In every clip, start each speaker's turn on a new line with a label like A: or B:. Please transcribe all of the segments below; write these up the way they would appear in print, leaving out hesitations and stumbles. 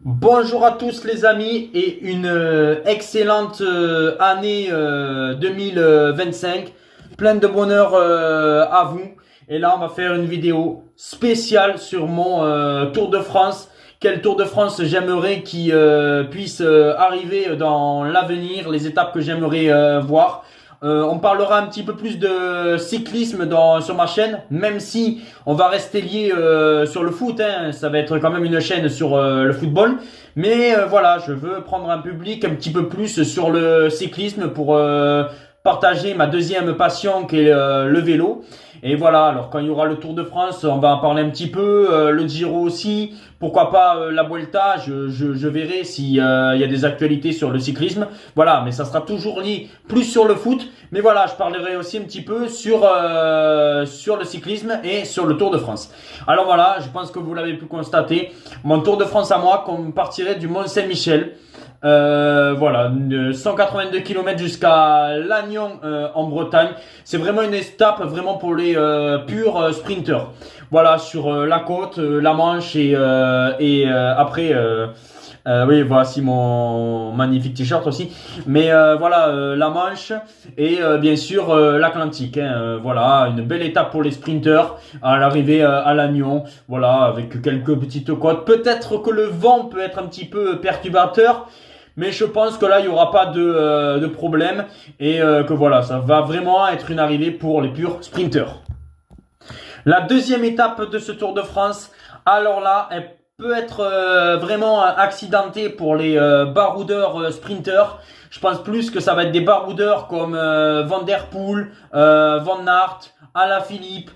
A: Bonjour à tous les amis et une excellente année 2025, pleine de bonheur à vous. Et là on va faire une vidéo spéciale sur mon Tour de France. Quel Tour de France j'aimerais qu'il puisse arriver dans l'avenir, les étapes que j'aimerais voir. On parlera un petit peu plus de cyclisme sur ma chaîne, même si on va rester lié sur le foot. Ça va être quand même une chaîne sur le football. Mais voilà, je veux prendre un public un petit peu plus sur le cyclisme pour partager ma deuxième passion qui est le vélo. Et voilà, alors quand il y aura le Tour de France, on va en parler un petit peu, le Giro aussi, pourquoi pas la Vuelta, je verrai s'il y a des actualités sur le cyclisme. Voilà, mais ça sera toujours lié plus sur le foot. Mais voilà, je parlerai aussi un petit peu sur le cyclisme et sur le Tour de France. Alors voilà, je pense que vous l'avez pu constater, mon Tour de France à moi, qu'on partirait du Mont-Saint-Michel. Voilà, 182 km jusqu'à Lannion en Bretagne. C'est vraiment une étape vraiment pour les purs sprinters. Voilà, sur la côte, la Manche et après. Oui, voici mon magnifique t-shirt aussi. Mais voilà, la Manche et bien sûr l'Atlantique. Voilà, une belle étape pour les sprinters à l'arrivée à Lannion. Voilà, avec quelques petites côtes. Peut-être que le vent peut être un petit peu perturbateur. Mais je pense que là, il n'y aura pas de problème et que voilà, ça va vraiment être une arrivée pour les purs sprinters. La deuxième étape de ce Tour de France, alors là, elle peut être vraiment accidentée pour les baroudeurs sprinters. Je pense plus que ça va être des baroudeurs comme Van Der Poel, Van Aert, Alaphilippe,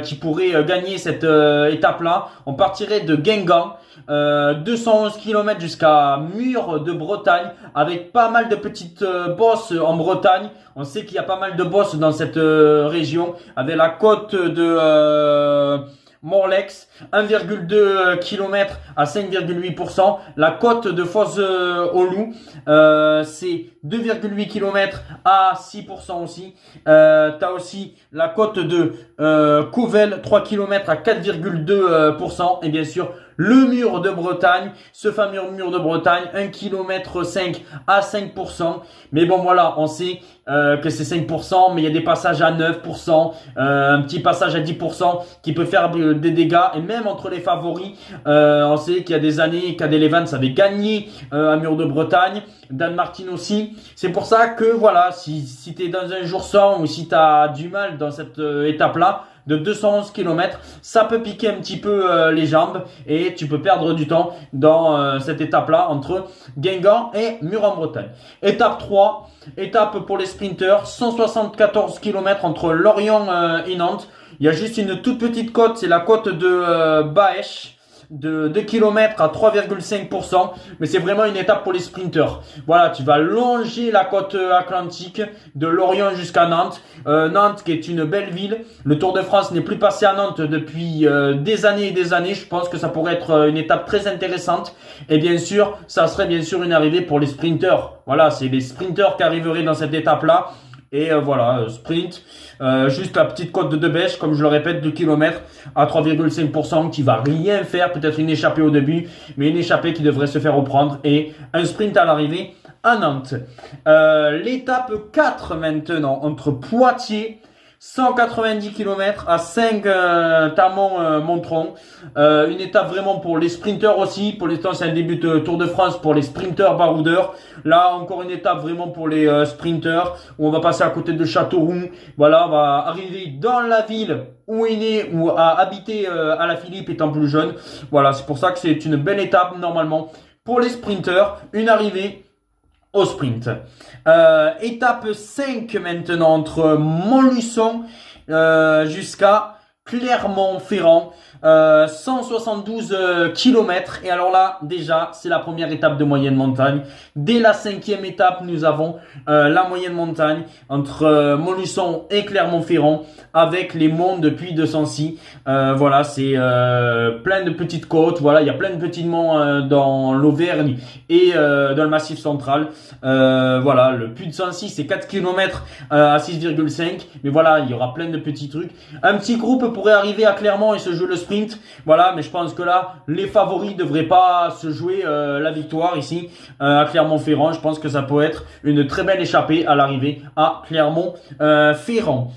A: qui pourraient gagner cette étape-là. On partirait de Guingamp, 211 km jusqu'à Mur de Bretagne, avec pas mal de petites bosses en Bretagne. On sait qu'il y a pas mal de bosses dans cette région, avec la côte de Morlex, 1,2 km à 5,8%. La côte de Foz-au-Loup, c'est 2,8 km à 6% aussi. T'as aussi la côte de Couvel, 3 km à 4,2%. Et bien sûr, le mur de Bretagne, ce fameux mur de Bretagne, 1,5 km à 5%. Mais bon, voilà, on sait que c'est 5%, mais il y a des passages à 9%, un petit passage à 10% qui peut faire des dégâts. Et même entre les favoris, on sait qu'il y a des années, Cadel Evans avait gagné un mur de Bretagne, Dan Martin aussi. C'est pour ça que voilà, si tu es dans un jour sans ou si tu as du mal dans cette étape-là, de 211 km, ça peut piquer un petit peu les jambes et tu peux perdre du temps dans cette étape-là entre Guingamp et Mur en Bretagne. Étape 3, étape pour les sprinters, 174 km entre Lorient et Nantes. Il y a juste une toute petite côte, c'est la côte de Baèche, de 2 km à 3,5%, mais c'est vraiment une étape pour les sprinters. Voilà, tu vas longer la côte atlantique de Lorient jusqu'à Nantes. Nantes qui est une belle ville. Le Tour de France n'est plus passé à Nantes depuis des années et des années. Je pense que ça pourrait être une étape très intéressante. Et bien sûr, ça serait bien sûr une arrivée pour les sprinters. Voilà, c'est les sprinters qui arriveraient dans cette étape-là. Et voilà, sprint, juste la petite côte de Debèche, comme je le répète, 2 km à 3,5% qui va rien faire, peut-être une échappée au début, mais une échappée qui devrait se faire reprendre et un sprint à l'arrivée à Nantes. L'étape 4 maintenant, entre Poitiers, 190 km à 5 Tamon-Montron. Une étape vraiment pour les sprinters aussi. Pour l'instant, c'est un début de Tour de France pour les sprinters baroudeurs. Là, encore une étape vraiment pour les sprinters où on va passer à côté de Châteauroux. Voilà, on va arriver dans la ville où est né ou a habité Alaphilippe étant plus jeune. Voilà, c'est pour ça que c'est une belle étape normalement pour les sprinters. Une arrivée au sprint. Étape 5 maintenant entre Montluçon jusqu'à Clermont-Ferrand. 172 km. Et alors là, déjà, c'est la première étape de moyenne montagne. Dès la 5e étape, nous avons la moyenne montagne entre Montluçon et Clermont-Ferrand avec les monts de Puy-de-Sancy. Voilà, c'est plein de petites côtes. Voilà, il y a plein de petits monts dans l'Auvergne et dans le Massif central. Voilà, le Puy-de-Sancy, c'est 4 km à 6,5. Mais voilà, il y aura plein de petits trucs. Un petit groupe pourrait arriver à Clermont et se jouer le sprint sprint. Voilà, mais je pense que là, les favoris devraient pas se jouer la victoire ici à Clermont-Ferrand. Je pense que ça peut être une très belle échappée à l'arrivée à Clermont-Ferrand.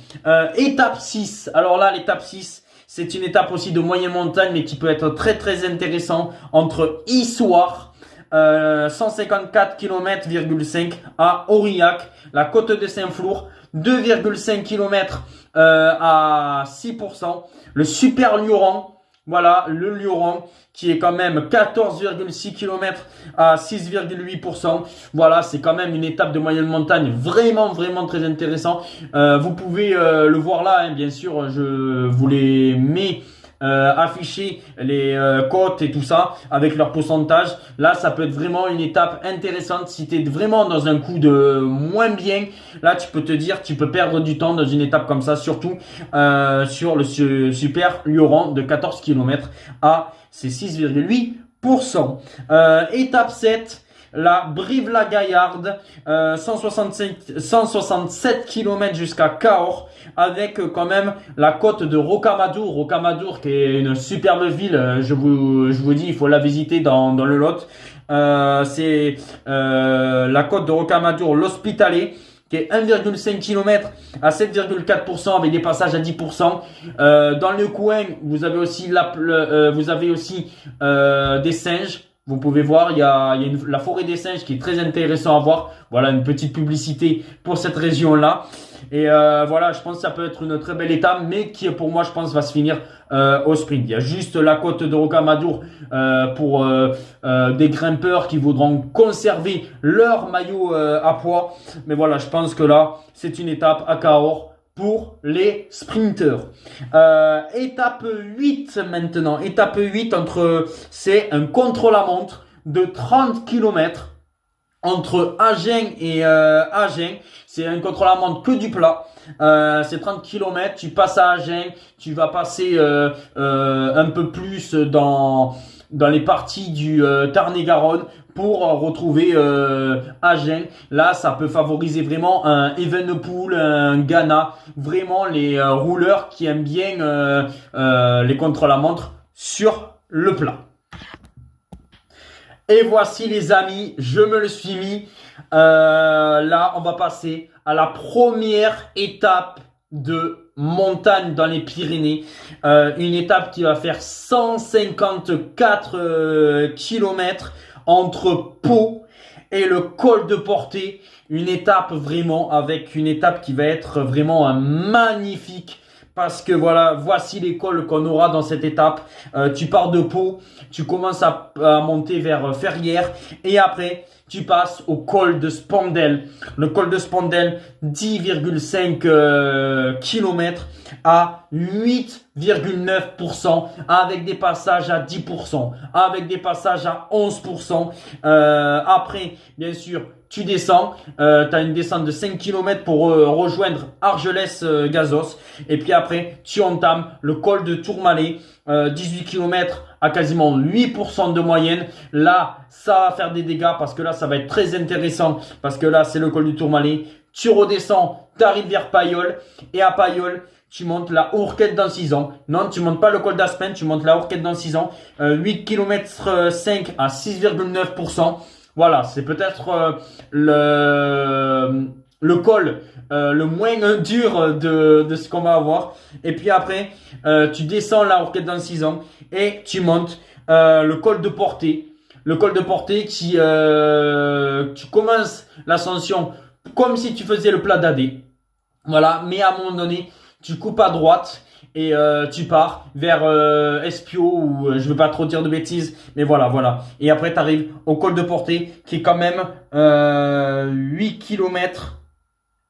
A: Étape 6. Alors là, l'étape 6, c'est une étape aussi de moyenne montagne, mais qui peut être très très intéressant entre Issoire, 154 km,5 à Aurillac, la côte de Saint-Flour, 2,5 km à 6%, le Super Lioran, voilà, le Lioran qui est quand même 14,6 km à 6,8%. Voilà, c'est quand même une étape de moyenne montagne vraiment très intéressant. Vous pouvez le voir là, hein, bien sûr, je vous les mets afficher les côtes et tout ça avec leur pourcentage. Là, ça peut être vraiment une étape intéressante. Si tu es vraiment dans un coup de moins bien, là, tu peux te dire, tu peux perdre du temps dans une étape comme ça, surtout sur le Super Lioran de 14 km à c'est 6,8%. Étape 7. La Brive-la-Gaillarde, 167 km jusqu'à Cahors, avec quand même la côte de Rocamadour. Rocamadour qui est une superbe ville, je vous dis, il faut la visiter dans le Lot. C'est la côte de Rocamadour, l'Hospitalet, qui est 1,5 km à 7,4% avec des passages à 10%. Dans le coin, vous avez aussi des singes. Vous pouvez voir, il y a la forêt des singes qui est très intéressant à voir. Voilà, une petite publicité pour cette région-là. Et voilà, je pense que ça peut être une très belle étape, mais qui pour moi, je pense, va se finir au sprint. Il y a juste la côte de Rocamadour pour des grimpeurs qui voudront conserver leur maillot à poids. Mais voilà, je pense que là, c'est une étape à Cahors pour les sprinteurs. Étape 8 maintenant. Étape 8 c'est un contre-la-montre de 30 km entre Agen et Agen. C'est un contre-la-montre que du plat. C'est 30 km. Tu passes à Agen. Tu vas passer un peu plus dans les parties du Tarn-et-Garonne pour retrouver Agen. Là, ça peut favoriser vraiment un Evenepoel, un Ghana, vraiment les rouleurs qui aiment bien les contre-la-montre sur le plat. Et voici les amis, je me le suis mis. Là, on va passer à la première étape de montagne dans les Pyrénées. Une étape qui va faire 154 km entre Pau et le col de Portet. Une étape vraiment avec une étape qui va être vraiment magnifique. Parce que voilà, voici les cols qu'on aura dans cette étape. Tu pars de Pau, tu commences à monter vers Ferrières et après tu passes au col de Spandel. Le col de Spandel, 10,5 km à 8,9% avec des passages à 10%, avec des passages à 11%. Après, bien sûr, tu descends, tu as une descente de 5 km pour rejoindre Argelès-Gazos. Et puis après, tu entames le col de Tourmalet, 18 km à quasiment 8% de moyenne. Là, ça va faire des dégâts parce que là, ça va être très intéressant. Parce que là, c'est le col du Tourmalet. Tu redescends, tu arrives vers Payolle. Et à Payolle, tu montes la Hourquette dans 6 ans. Non, tu montes pas le col d'Aspen, tu montes la Hourquette dans 6 ans. 8 km 5 à 6,9%. Voilà, c'est peut-être le col le moins dur de ce qu'on va avoir. Et puis après, tu descends la Hourquette dans 6 ans et tu montes le col de Portet. Le col de Portet qui, tu commences l'ascension comme si tu faisais le plat d'Adé. Voilà, mais à un moment donné, tu coupes à droite. Et tu pars vers Espio ou je veux pas trop dire de bêtises, mais voilà. Et après tu arrives au col de Portet qui est quand même 8 km.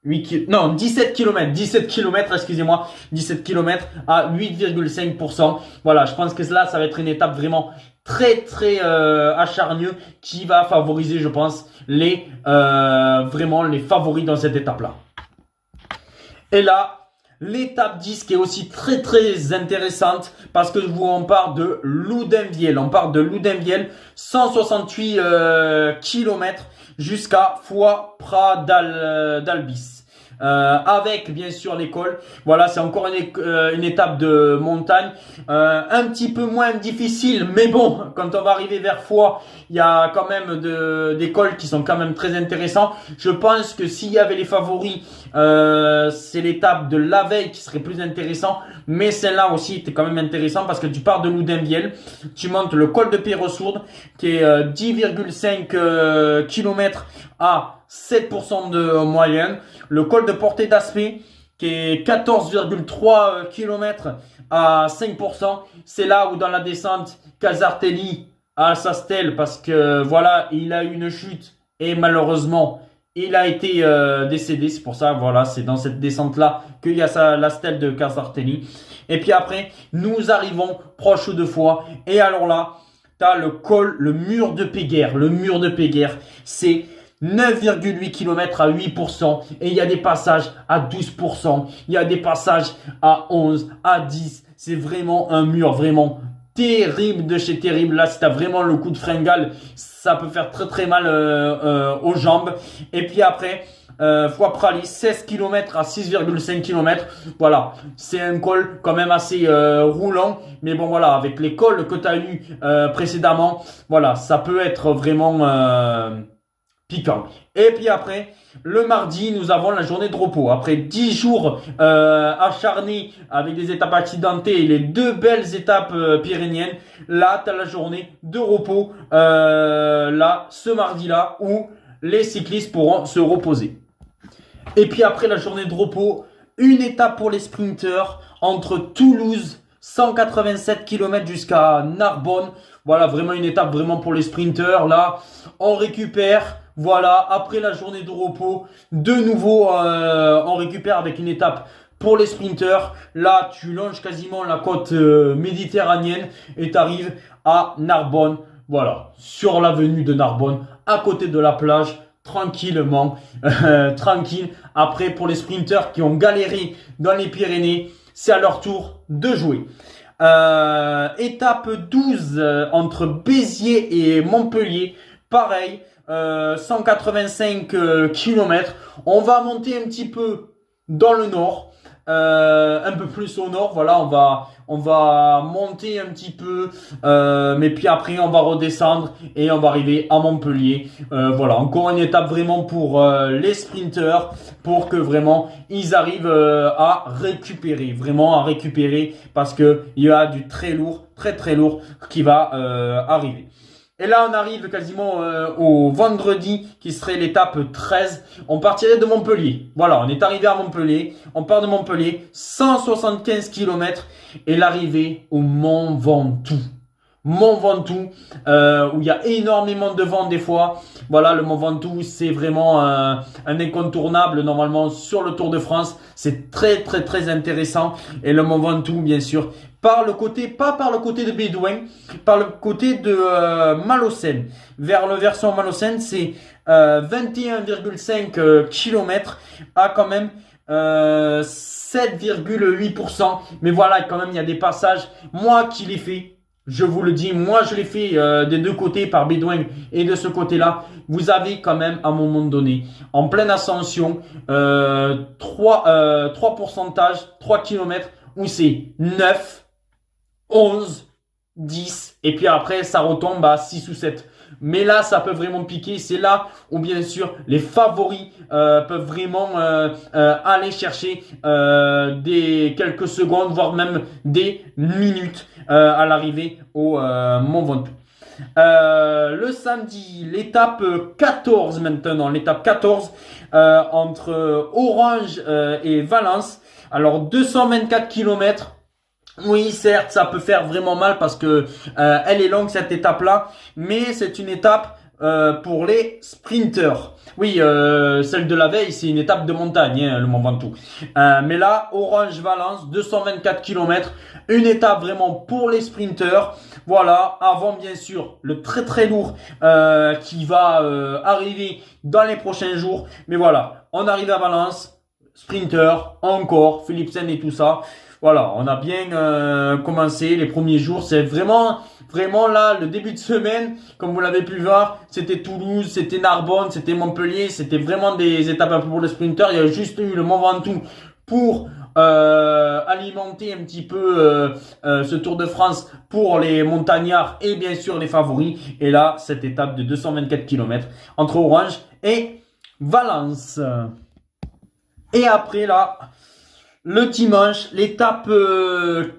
A: 17 km, excusez-moi, 17 km à 8,5%. Voilà, je pense que là, ça va être une étape vraiment très acharneux qui va favoriser, je pense, vraiment les favoris dans cette étape-là. Et là, l'étape 10 qui est aussi très intéressante parce que on part de Loudainvielle. On part de Loudainvielle, 168 km jusqu'à Foix-Prat d'Albis. avec bien sûr l'école. Voilà, c'est encore une étape de montagne, un petit peu moins difficile, mais bon, quand on va arriver vers Foix, il y a quand même des cols qui sont quand même très intéressants. Je pense que s'il y avait les favoris, c'est l'étape de la veille qui serait plus intéressant, mais celle-là aussi était quand même intéressant parce que tu pars de Loudunvielle, tu montes le col de Péressourde qui est 10,5 km à 7% de moyenne, le col de Portée d'Aspet qui est 14,3 km à 5%. C'est là où dans la descente, Casartelli a sa stèle parce que voilà, il a eu une chute et malheureusement, il a été décédé. C'est pour ça, voilà, c'est dans cette descente-là qu'il y a la stèle de Casartelli. Et puis après, nous arrivons proche de Foix. Et alors là, tu as le col, le mur de Péguerre. Le mur de Péguerre, c'est 9,8 km à 8%. Et il y a des passages à 12%. Il y a des passages à 11, à 10. C'est vraiment un mur vraiment terrible de chez terrible. Là, si tu as vraiment le coup de fringale, ça peut faire très très mal aux jambes. Et puis après, Foix-Praly, 16 km à 6,5 km. Voilà, c'est un col quand même assez roulant. Mais bon, voilà, avec les cols que tu as eu précédemment, voilà, ça peut être vraiment piquant. Et puis après, le mardi, nous avons la journée de repos. Après 10 jours acharnés avec des étapes accidentées et les deux belles étapes pyrénéennes, là, tu as la journée de repos, là, ce mardi-là, où les cyclistes pourront se reposer. Et puis après la journée de repos, une étape pour les sprinteurs entre Toulouse, 187 km jusqu'à Narbonne. Voilà, vraiment une étape vraiment pour les sprinteurs. Là, on récupère. Voilà, après la journée de repos, de nouveau, on récupère avec une étape pour les sprinteurs. Là, tu longes quasiment la côte méditerranéenne et tu arrives à Narbonne. Voilà, sur l'avenue de Narbonne, à côté de la plage, tranquillement, tranquille. Après, pour les sprinteurs qui ont galéré dans les Pyrénées, c'est à leur tour de jouer. Étape 12 entre Béziers et Montpellier. Pareil, 185 km. On va monter un petit peu dans le nord, un peu plus au nord. Voilà, on va monter un petit peu, mais puis après on va redescendre et on va arriver à Montpellier. Voilà, encore une étape vraiment pour les sprinteurs, pour que vraiment ils arrivent à récupérer, parce que il y a du très lourd, très lourd qui va arriver. Et là, on arrive quasiment au vendredi, qui serait l'étape 13. On partirait de Montpellier. Voilà, on est arrivé à Montpellier. On part de Montpellier, 175 km. Et l'arrivée au Mont Ventoux. Mont Ventoux, où il y a énormément de vent des fois. Voilà, le Mont Ventoux, c'est vraiment un incontournable normalement sur le Tour de France. C'est très intéressant. Et le Mont Ventoux, bien sûr, pas par le côté de Bédouin, par le côté de Malocène. Vers le versant Malocène, c'est 21,5 km à quand même 7,8%. Mais voilà, quand même, il y a des passages. Moi qui l'ai fait, je vous le dis, moi je l'ai fait des deux côtés par Bédouin et de ce côté-là. Vous avez quand même à un moment donné, en pleine ascension, 3 pourcentages, 3 km où c'est 9, 11, 10 et puis après ça retombe à 6 ou 7. Mais là, ça peut vraiment piquer. C'est là où, bien sûr, les favoris peuvent vraiment aller chercher des quelques secondes, voire même des minutes à l'arrivée au Mont Ventoux. Le samedi, l'étape 14 maintenant. L'étape 14 entre Orange et Valence. Alors, 224 km. Oui, certes, ça peut faire vraiment mal parce que elle est longue cette étape-là, mais c'est une étape pour les sprinteurs. Oui, celle de la veille, c'est une étape de montagne, hein, le Mont Ventoux. Mais là, Orange-Valence, 224 km, une étape vraiment pour les sprinteurs. Voilà, avant bien sûr le très lourd qui va arriver dans les prochains jours. Mais voilà, on arrive à Valence, sprinter, encore, Philipsen et tout ça. Voilà, on a bien commencé les premiers jours. C'est vraiment là, le début de semaine, comme vous l'avez pu voir, c'était Toulouse, c'était Narbonne, c'était Montpellier. C'était vraiment des étapes un peu pour le sprinter. Il y a juste eu le Mont Ventoux pour alimenter un petit peu ce Tour de France pour les montagnards et bien sûr les favoris. Et là, cette étape de 224 km entre Orange et Valence. Et après là, le dimanche, l'étape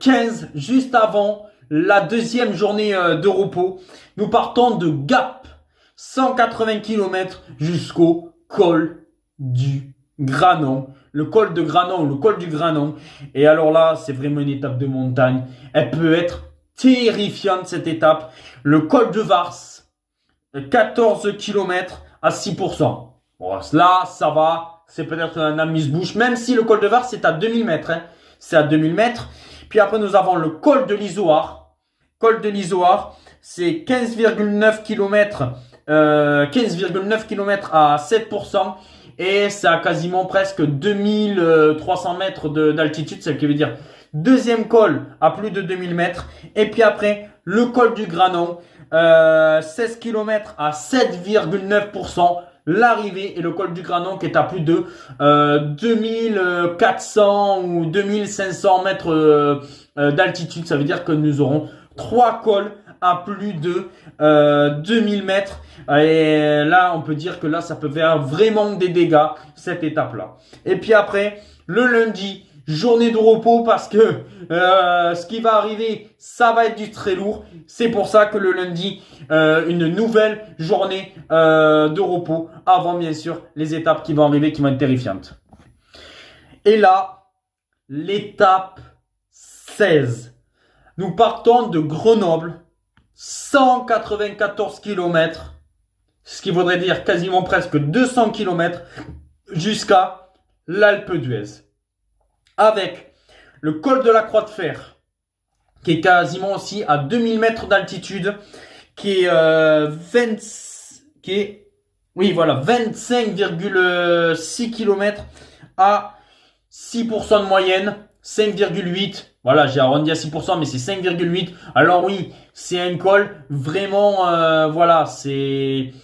A: 15, juste avant la deuxième journée de repos, nous partons de Gap, 180 km jusqu'au col du Granon. Le col de Granon, le col du Granon. Et alors là, c'est vraiment une étape de montagne. Elle peut être terrifiante, cette étape. Le col de Vars, 14 km à 6%. Bon, là, ça va. C'est peut-être un amuse-bouche, même si le col de Vars, c'est à 2000 mètres. Hein. C'est à 2000 mètres. Puis après, nous avons le col de l'Izoard. Col de l'Izoard, c'est 15,9 km. 15,9 km à 7%. Et ça a quasiment presque 2300 mètres d'altitude. Ce qui veut dire deuxième col à plus de 2000 mètres. Et puis après, le col du Granon. 16 km à 7,9%. L'arrivée et le col du Granon qui est à plus de 2400 ou 2500 mètres d'altitude. Ça veut dire que nous aurons 3 cols à plus de 2000 mètres. Et là, on peut dire que là, ça peut faire vraiment des dégâts, cette étape-là. Et puis après, le lundi, journée de repos parce que ce qui va arriver, ça va être du très lourd. C'est pour ça que le lundi, une nouvelle journée de repos avant bien sûr les étapes qui vont arriver qui vont être terrifiantes. Et là, l'étape 16. Nous partons de Grenoble, 194 km, ce qui voudrait dire quasiment presque 200 km jusqu'à l'Alpe d'Huez. Avec le col de la Croix de Fer, qui est quasiment aussi à 2000 mètres d'altitude, qui est 25,6 km à 6% de moyenne, 5,8. Voilà, j'ai arrondi à 6%, mais c'est 5,8. Alors oui, c'est un col vraiment, voilà, c'est,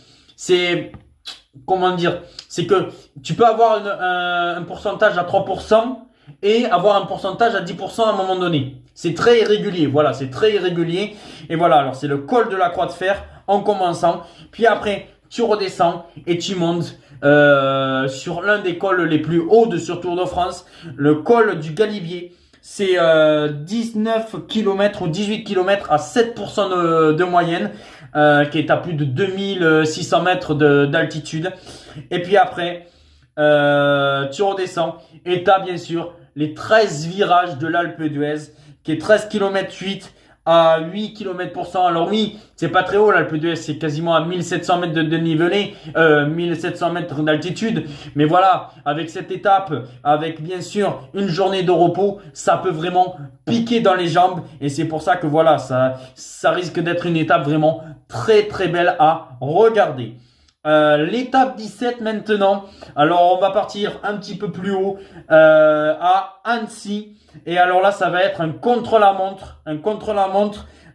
A: comment dire, c'est que tu peux avoir un pourcentage à 3%. Et avoir un pourcentage à 10% à un moment donné. C'est très irrégulier, voilà, c'est très irrégulier. Et voilà, alors c'est le col de la Croix de Fer en commençant. Puis après, tu redescends et tu montes sur l'un des cols les plus hauts de ce Tour de France, le col du Galibier. C'est 19 km ou 18 km à 7% de moyenne, qui est à plus de 2600 mètres d'altitude. Et puis après, tu redescends et tu as bien sûr les 13 virages de l'Alpe d'Huez qui est 13 km 8 à 8 km%. Alors oui, c'est pas très haut l'Alpe d'Huez, c'est quasiment à 1700 mètres de dénivelé, 1700 mètres d'altitude. Mais voilà, avec cette étape, avec bien sûr une journée de repos, ça peut vraiment piquer dans les jambes. Et c'est pour ça que voilà, ça risque d'être une étape vraiment très très belle à regarder. L'étape 17 maintenant. Alors on va partir un petit peu plus haut à Annecy. Et alors là ça va être un contre-la-montre.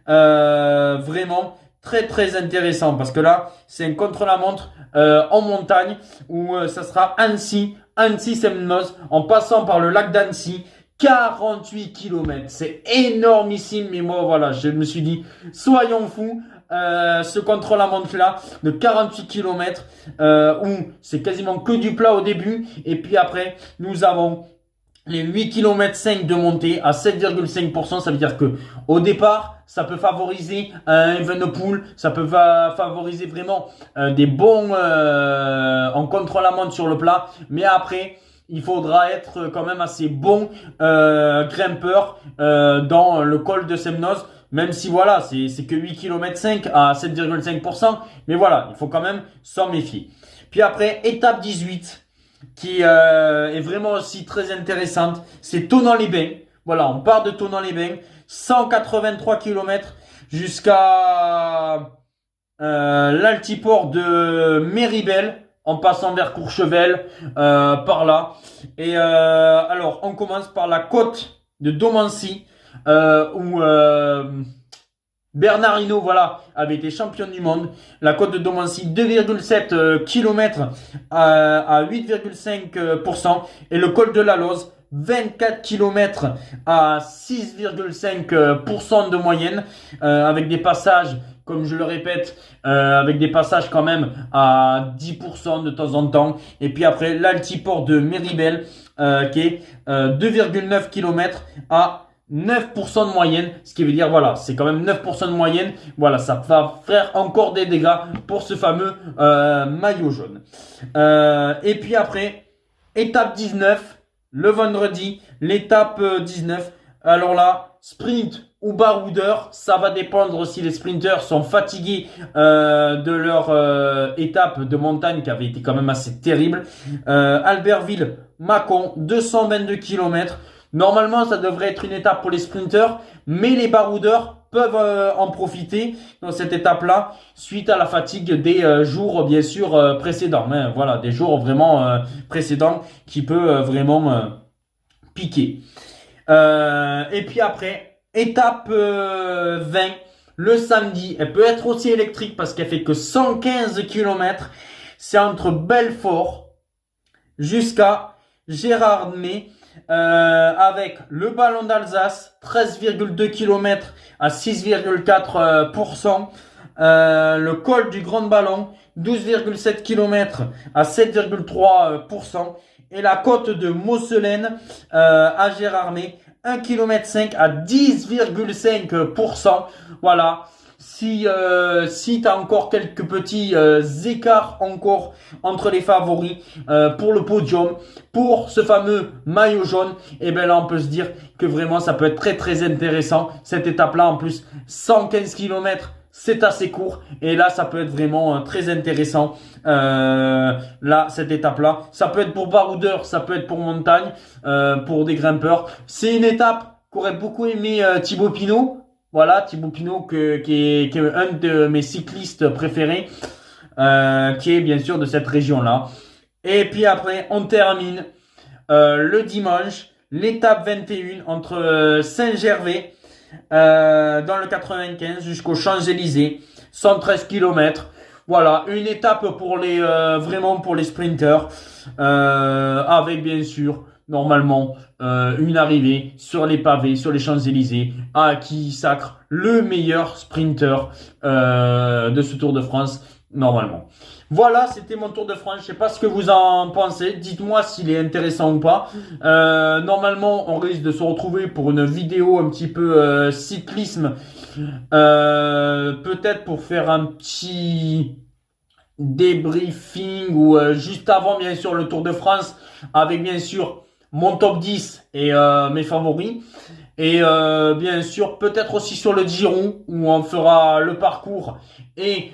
A: Vraiment très très intéressant. Parce que là c'est un contre-la-montre en montagne. Où ça sera Annecy-Semnoz en passant par le lac d'Annecy. 48 km, c'est énormissime. Mais moi voilà, je me suis dit soyons fous. Ce contre-la-montre là de 48 km où c'est quasiment que du plat au début et puis après nous avons les 8 km 5 de montée à 7,5%. Ça veut dire que au départ ça peut favoriser un Evenepoel, ça peut favoriser vraiment des bons en contre-la-montre sur le plat, mais après il faudra être quand même assez bon grimpeur dans le col de Semnoz. Même si voilà, c'est que 8 km 5 à 7,5%. Mais voilà, il faut quand même s'en méfier. Puis après, étape 18, qui est vraiment aussi très intéressante. C'est Thonon-les-Bains. Voilà, on part de Thonon-les-Bains. 183 km jusqu'à l'altiport de Méribel. En passant vers Courchevel, par là. Et alors, on commence par la côte de Domancy, où Bernard Hinault, voilà, avait été champion du monde. La côte de Domancy, 2,7 km à 8,5%. Et le col de la Loze, 24 km à 6,5% de moyenne, avec des passages, comme je le répète, avec des passages quand même à 10% de temps en temps. Et puis après, l'altiport de Méribel, qui est 2,9 km à 9% de moyenne, ce qui veut dire, voilà, c'est quand même 9% de moyenne. Voilà, ça va faire encore des dégâts pour ce fameux maillot jaune. Et puis après, étape 19, le vendredi, l'étape 19. Alors là, sprint ou baroudeur, ça va dépendre si les sprinters sont fatigués de leur étape de montagne qui avait été quand même assez terrible. Albertville, Mâcon, 222 km. Normalement, ça devrait être une étape pour les sprinters, mais les baroudeurs peuvent en profiter dans cette étape-là, suite à la fatigue des jours, bien sûr, précédents. Hein. Voilà, des jours vraiment précédents qui peut vraiment piquer. Et puis après, étape 20, le samedi, elle peut être aussi électrique parce qu'elle fait que 115 km. C'est entre Belfort jusqu'à Gérardmer. Avec le ballon d'Alsace, 13,2 km à 6,4%. Le col du Grand Ballon, 12,7 km à 7,3%. Et la côte de Mosselaine à Gérardmer, 1,5 km à 10,5%. Voilà. Si tu as encore quelques petits écarts encore entre les favoris pour le podium, pour ce fameux maillot jaune, et bien là on peut se dire que vraiment ça peut être très très intéressant. Cette étape-là en plus, 115 km, c'est assez court. Et là ça peut être vraiment très intéressant. Là, cette étape-là, ça peut être pour baroudeur, ça peut être pour montagne, pour des grimpeurs. C'est une étape qu'aurait beaucoup aimé Thibaut Pinot. Voilà, Thibaut Pinot qui est un de mes cyclistes préférés, qui est bien sûr de cette région-là. Et puis après, on termine le dimanche, l'étape 21 entre Saint-Gervais dans le 95 jusqu'aux Champs-Élysées, 113 km. Voilà, une étape pour les vraiment pour les sprinters, avec bien sûr normalement une arrivée sur les pavés, sur les Champs-Élysées, qui sacre le meilleur sprinter de ce Tour de France normalement. Voilà, c'était mon Tour de France. Je sais pas ce que vous en pensez. Dites-moi s'il est intéressant ou pas. Normalement, on risque de se retrouver pour une vidéo un petit peu cyclisme. Peut-être pour faire un petit débriefing ou juste avant, bien sûr, le Tour de France avec, bien sûr, mon top 10 et mes favoris. Et bien sûr, peut-être aussi sur le Giron où on fera le parcours et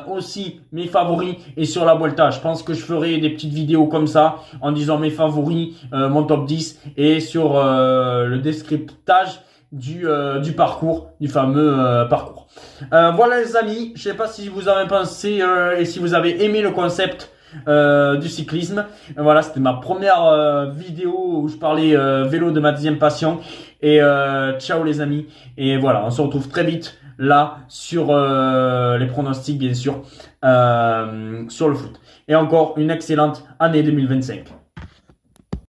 A: aussi mes favoris. Et sur la Vuelta, je pense que je ferai des petites vidéos comme ça en disant mes favoris, mon top 10 et sur le descriptage du parcours, du fameux parcours. Voilà les amis, je sais pas si vous avez pensé et si vous avez aimé le concept du cyclisme. Voilà, c'était ma première vidéo où je parlais vélo de ma deuxième passion. Et ciao les amis. Et voilà, on se retrouve très vite là sur les pronostics bien sûr sur le foot. Et encore une excellente année 2025.